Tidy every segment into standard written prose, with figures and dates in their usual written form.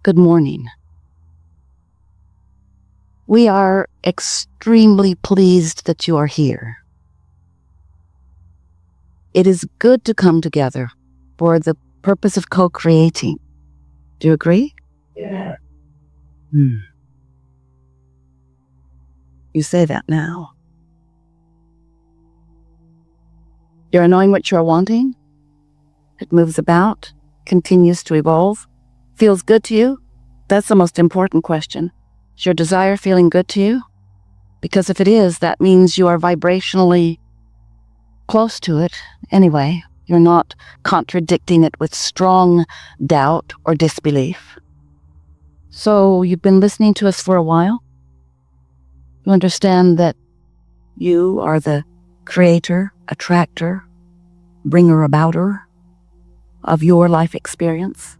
Good morning. We are extremely pleased that you are here. It is good to come together for the purpose of co-creating. Do you agree? Yeah. You say that now. You're knowing what you're wanting. It moves about, continues to evolve, feels good to you. That's the most important question. Is your desire feeling good to you? Because if it is, that means you are vibrationally close to it anyway. You're not contradicting it with strong doubt or disbelief. So you've been listening to us for a while. You understand that you are the creator, attractor, bringer-abouter of your life experience.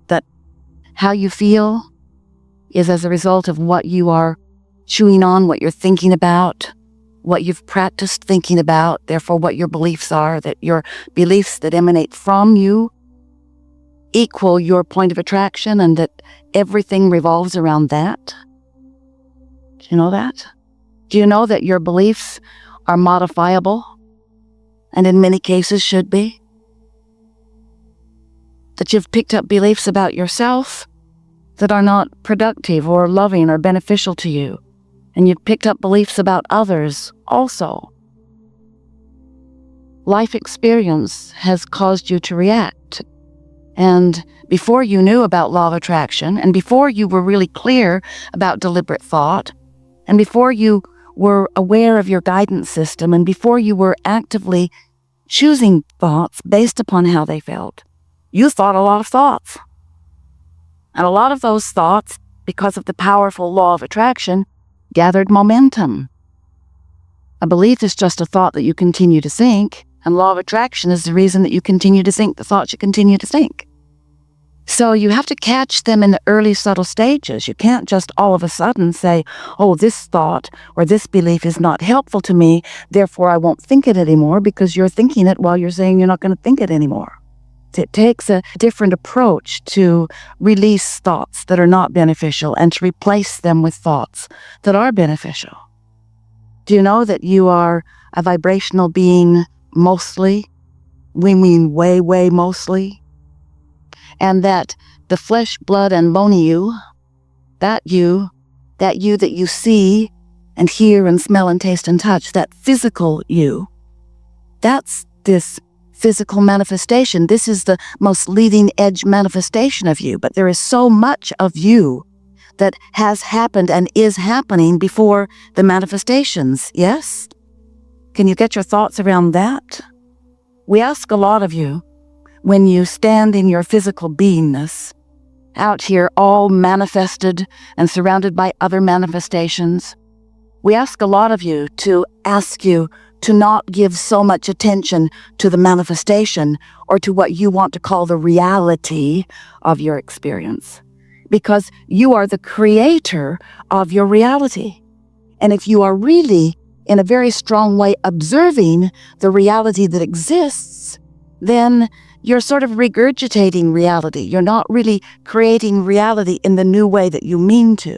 That how you feel is as a result of what you are chewing on, what you're thinking about, what you've practiced thinking about, therefore what your beliefs are, that your beliefs that emanate from you equal your point of attraction, and that everything revolves around that. Do you know that? Do you know that your beliefs are modifiable, and in many cases should be? That you've picked up beliefs about yourself that are not productive or loving or beneficial to you, and you've picked up beliefs about others also. Life experience has caused you to react. And before you knew about law of attraction, and before you were really clear about deliberate thought, and before you were aware of your guidance system, and before you were actively choosing thoughts based upon how they felt, you thought a lot of thoughts. And a lot of those thoughts, because of the powerful law of attraction, gathered momentum. A belief is just a thought that you continue to think, and law of attraction is the reason that you continue to think the thoughts you continue to think. So you have to catch them in the early subtle stages. You can't just all of a sudden say, oh, this thought or this belief is not helpful to me, therefore I won't think it anymore, because you're thinking it while you're saying you're not going to think it anymore. It takes a different approach to release thoughts that are not beneficial and to replace them with thoughts that are beneficial. Do you know that you are a vibrational being mostly? We mean way, way mostly. And that the flesh, blood, and bony you that you that you see and hear and smell and taste and touch, that physical you, that's this physical manifestation. This is the most leading edge manifestation of you. But there is so much of you that has happened and is happening before the manifestations, yes? Can you get your thoughts around that? We ask a lot of you when you stand in your physical beingness, out here all manifested and surrounded by other manifestations. We ask a lot of you to ask you to not give so much attention to the manifestation or to what you want to call the reality of your experience, because you are the creator of your reality. And if you are really, in a very strong way, observing the reality that exists, then you're sort of regurgitating reality. You're not really creating reality in the new way that you mean to.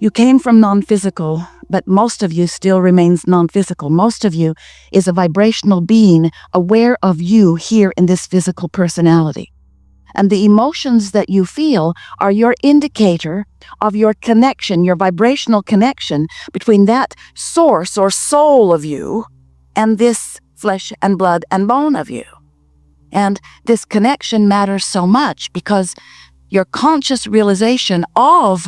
You came from non-physical, but most of you still remains non-physical. Most of you is a vibrational being aware of you here in this physical personality. And the emotions that you feel are your indicator of your connection, your vibrational connection between that source or soul of you and this flesh and blood and bone of you. And this connection matters so much because your conscious realization of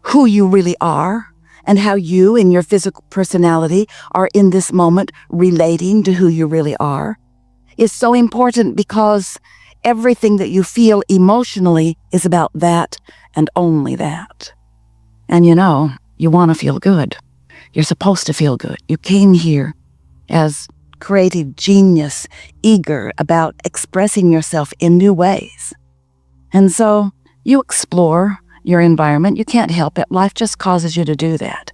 who you really are and how you in your physical personality are in this moment relating to who you really are is so important, because everything that you feel emotionally is about that and only that. And you know, you want to feel good. You're supposed to feel good. You came here as creative genius, eager about expressing yourself in new ways. And so you explore your environment. You can't help it. Life just causes you to do that.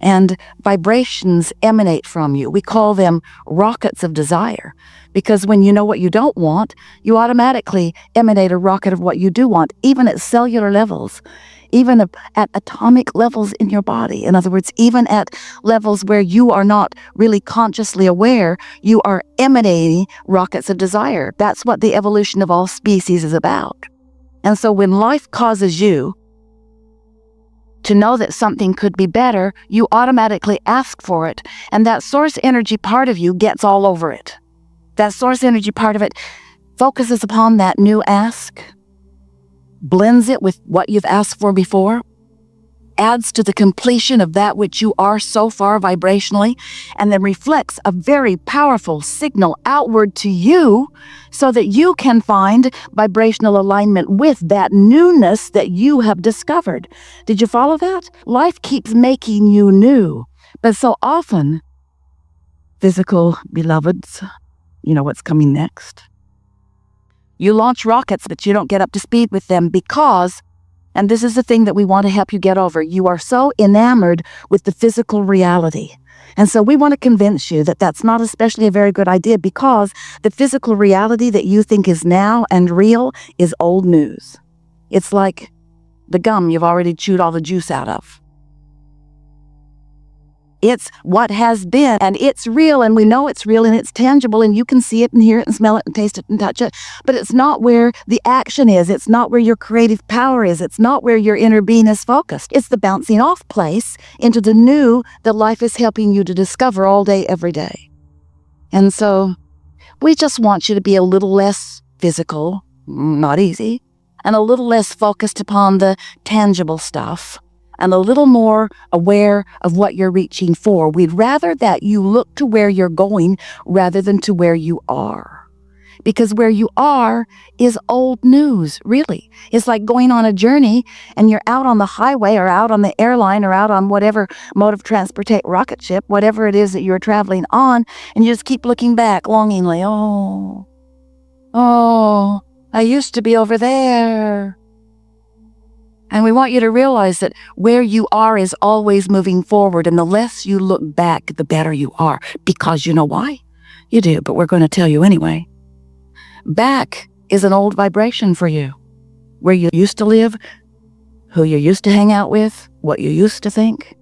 and vibrations emanate from you. We call them rockets of desire, because when you know what you don't want, you automatically emanate a rocket of what you do want, even at cellular levels, even at atomic levels in your body. In other words, even at levels where you are not really consciously aware, you are emanating rockets of desire. That's what the evolution of all species is about. And so when life causes you to know that something could be better, you automatically ask for it. And that source energy part of you gets all over it. That source energy part of it focuses upon that new ask, blends it with what you've asked for before, adds to the completion of that which you are so far vibrationally, and then reflects a very powerful signal outward to you so that you can find vibrational alignment with that newness that you have discovered. Did you follow that? Life keeps making you new, but so often, physical beloveds, you know what's coming next. You launch rockets, but you don't get up to speed with them because, and this is the thing that we want to help you get over, you are so enamored with the physical reality. And so we want to convince you that that's not especially a very good idea, because the physical reality that you think is now and real is old news. It's like the gum you've already chewed all the juice out of. It's what has been, and it's real, and we know it's real, and it's tangible, and you can see it and hear it and smell it and taste it and touch it, but it's not where the action is. It's not where your creative power is. It's not where your inner being is focused. It's the bouncing off place into the new that life is helping you to discover all day, every day. And so we just want you to be a little less physical, not easy, and a little less focused upon the tangible stuff, and a little more aware of what you're reaching for. We'd rather that you look to where you're going rather than to where you are. Because where you are is old news, really. It's like going on a journey and you're out on the highway or out on the airline or out on whatever mode of transportation, rocket ship, whatever it is that you're traveling on, and you just keep looking back longingly. Oh, I used to be over there. And we want you to realize that where you are is always moving forward, and the less you look back, the better you are. Because you know why? You do, but we're going to tell you anyway. Back is an old vibration for you. Where you used to live, who you used to hang out with, what you used to think.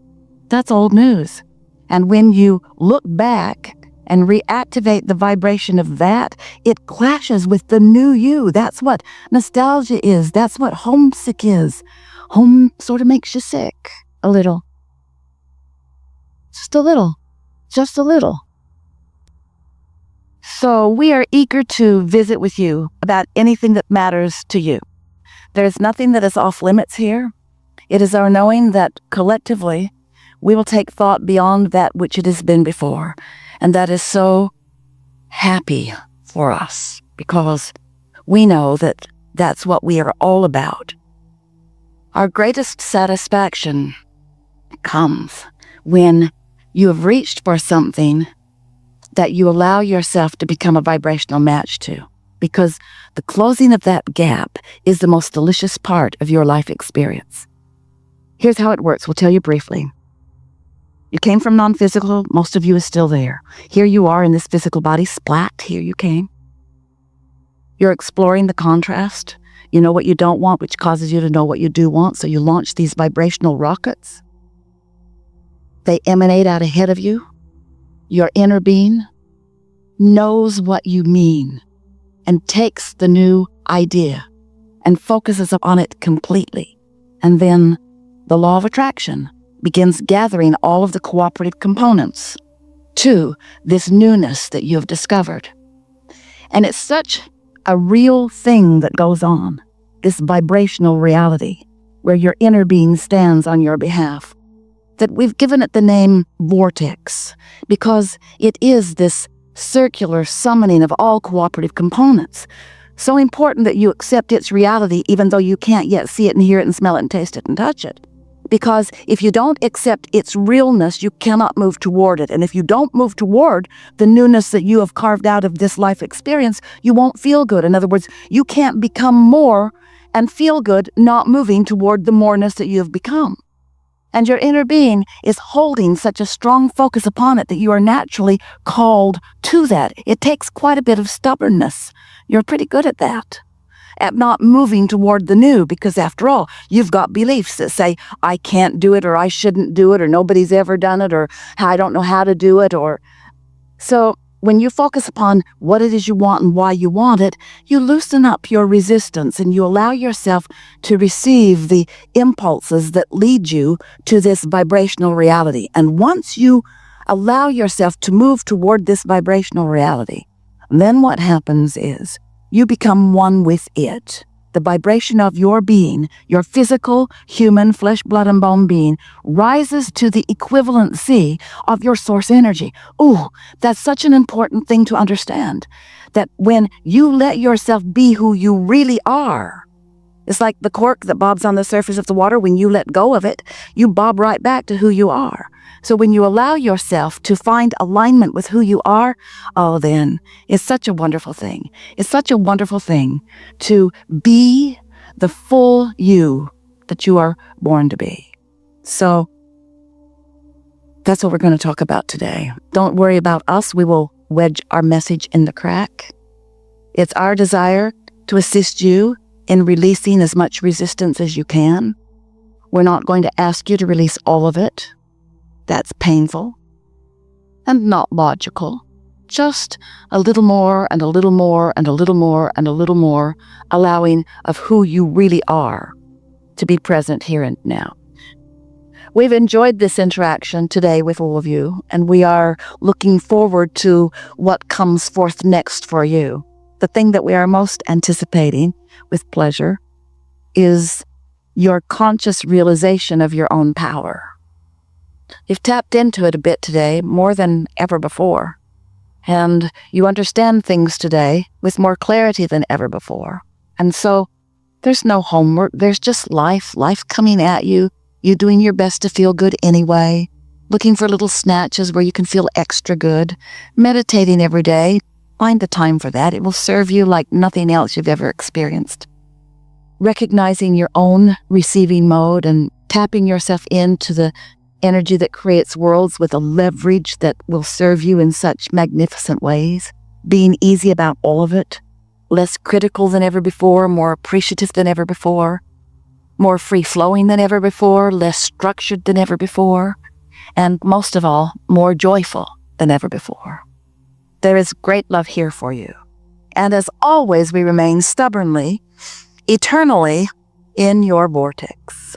That's old news. And when you look back and reactivate the vibration of that, it clashes with the new you. That's what nostalgia is. That's what homesick is. Home sort of makes you sick. A little. Just a little. Just a little. So we are eager to visit with you about anything that matters to you. There's nothing that is off limits here. It is our knowing that collectively we will take thought beyond that which it has been before. And that is so happy for us, because we know that that's what we are all about. Our greatest satisfaction comes when you have reached for something that you allow yourself to become a vibrational match to, because the closing of that gap is the most delicious part of your life experience. Here's how it works. We'll tell you briefly. You came from non-physical. Most of you is still there. Here you are in this physical body. Splat, here you came. You're exploring the contrast. You know what you don't want, which causes you to know what you do want. So you launch these vibrational rockets. They emanate out ahead of you. Your inner being knows what you mean and takes the new idea and focuses on it completely. And then the law of attraction begins gathering all of the cooperative components to this newness that you have discovered. And it's such a real thing that goes on, this vibrational reality, where your inner being stands on your behalf, that we've given it the name Vortex, because it is this circular summoning of all cooperative components. So important that you accept its reality, even though you can't yet see it and hear it and smell it and taste it and touch it. Because if you don't accept its realness, you cannot move toward it. And if you don't move toward the newness that you have carved out of this life experience, you won't feel good. In other words, you can't become more and feel good not moving toward the moreness that you have become. And your inner being is holding such a strong focus upon it that you are naturally called to that. It takes quite a bit of stubbornness. You're pretty good at that, at not moving toward the new, because after all, you've got beliefs that say, I can't do it, or I shouldn't do it, or nobody's ever done it, or I don't know how to do it, or... So when you focus upon what it is you want and why you want it, you loosen up your resistance and you allow yourself to receive the impulses that lead you to this vibrational reality. And once you allow yourself to move toward this vibrational reality, then what happens is you become one with it. The vibration of your being, your physical, human, flesh, blood, and bone being, rises to the equivalency of your source energy. Ooh, that's such an important thing to understand, that when you let yourself be who you really are, it's like the cork that bobs on the surface of the water. When you let go of it, you bob right back to who you are. So when you allow yourself to find alignment with who you are, oh, then it's such a wonderful thing. It's such a wonderful thing to be the full you that you are born to be. So that's what we're going to talk about today. Don't worry about us. We will wedge our message in the crack. It's our desire to assist you in releasing as much resistance as you can. We're not going to ask you to release all of it. That's painful and not logical. Just a little more and a little more and a little more and a little more, allowing of who you really are to be present here and now. We've enjoyed this interaction today with all of you, and we are looking forward to what comes forth next for you. The thing that we are most anticipating with pleasure is your conscious realization of your own power. You've tapped into it a bit today, more than ever before, and you understand things today with more clarity than ever before. And so there's no homework, there's just life coming at you, you doing your best to feel good anyway, looking for little snatches where you can feel extra good, meditating every day. Find the time for that. It will serve you like nothing else you've ever experienced. Recognizing your own receiving mode and tapping yourself into the energy that creates worlds with a leverage that will serve you in such magnificent ways. Being easy about all of it. Less critical than ever before, more appreciative than ever before. More free-flowing than ever before, less structured than ever before. And most of all, more joyful than ever before. There is great love here for you. And as always, we remain stubbornly, eternally in your vortex.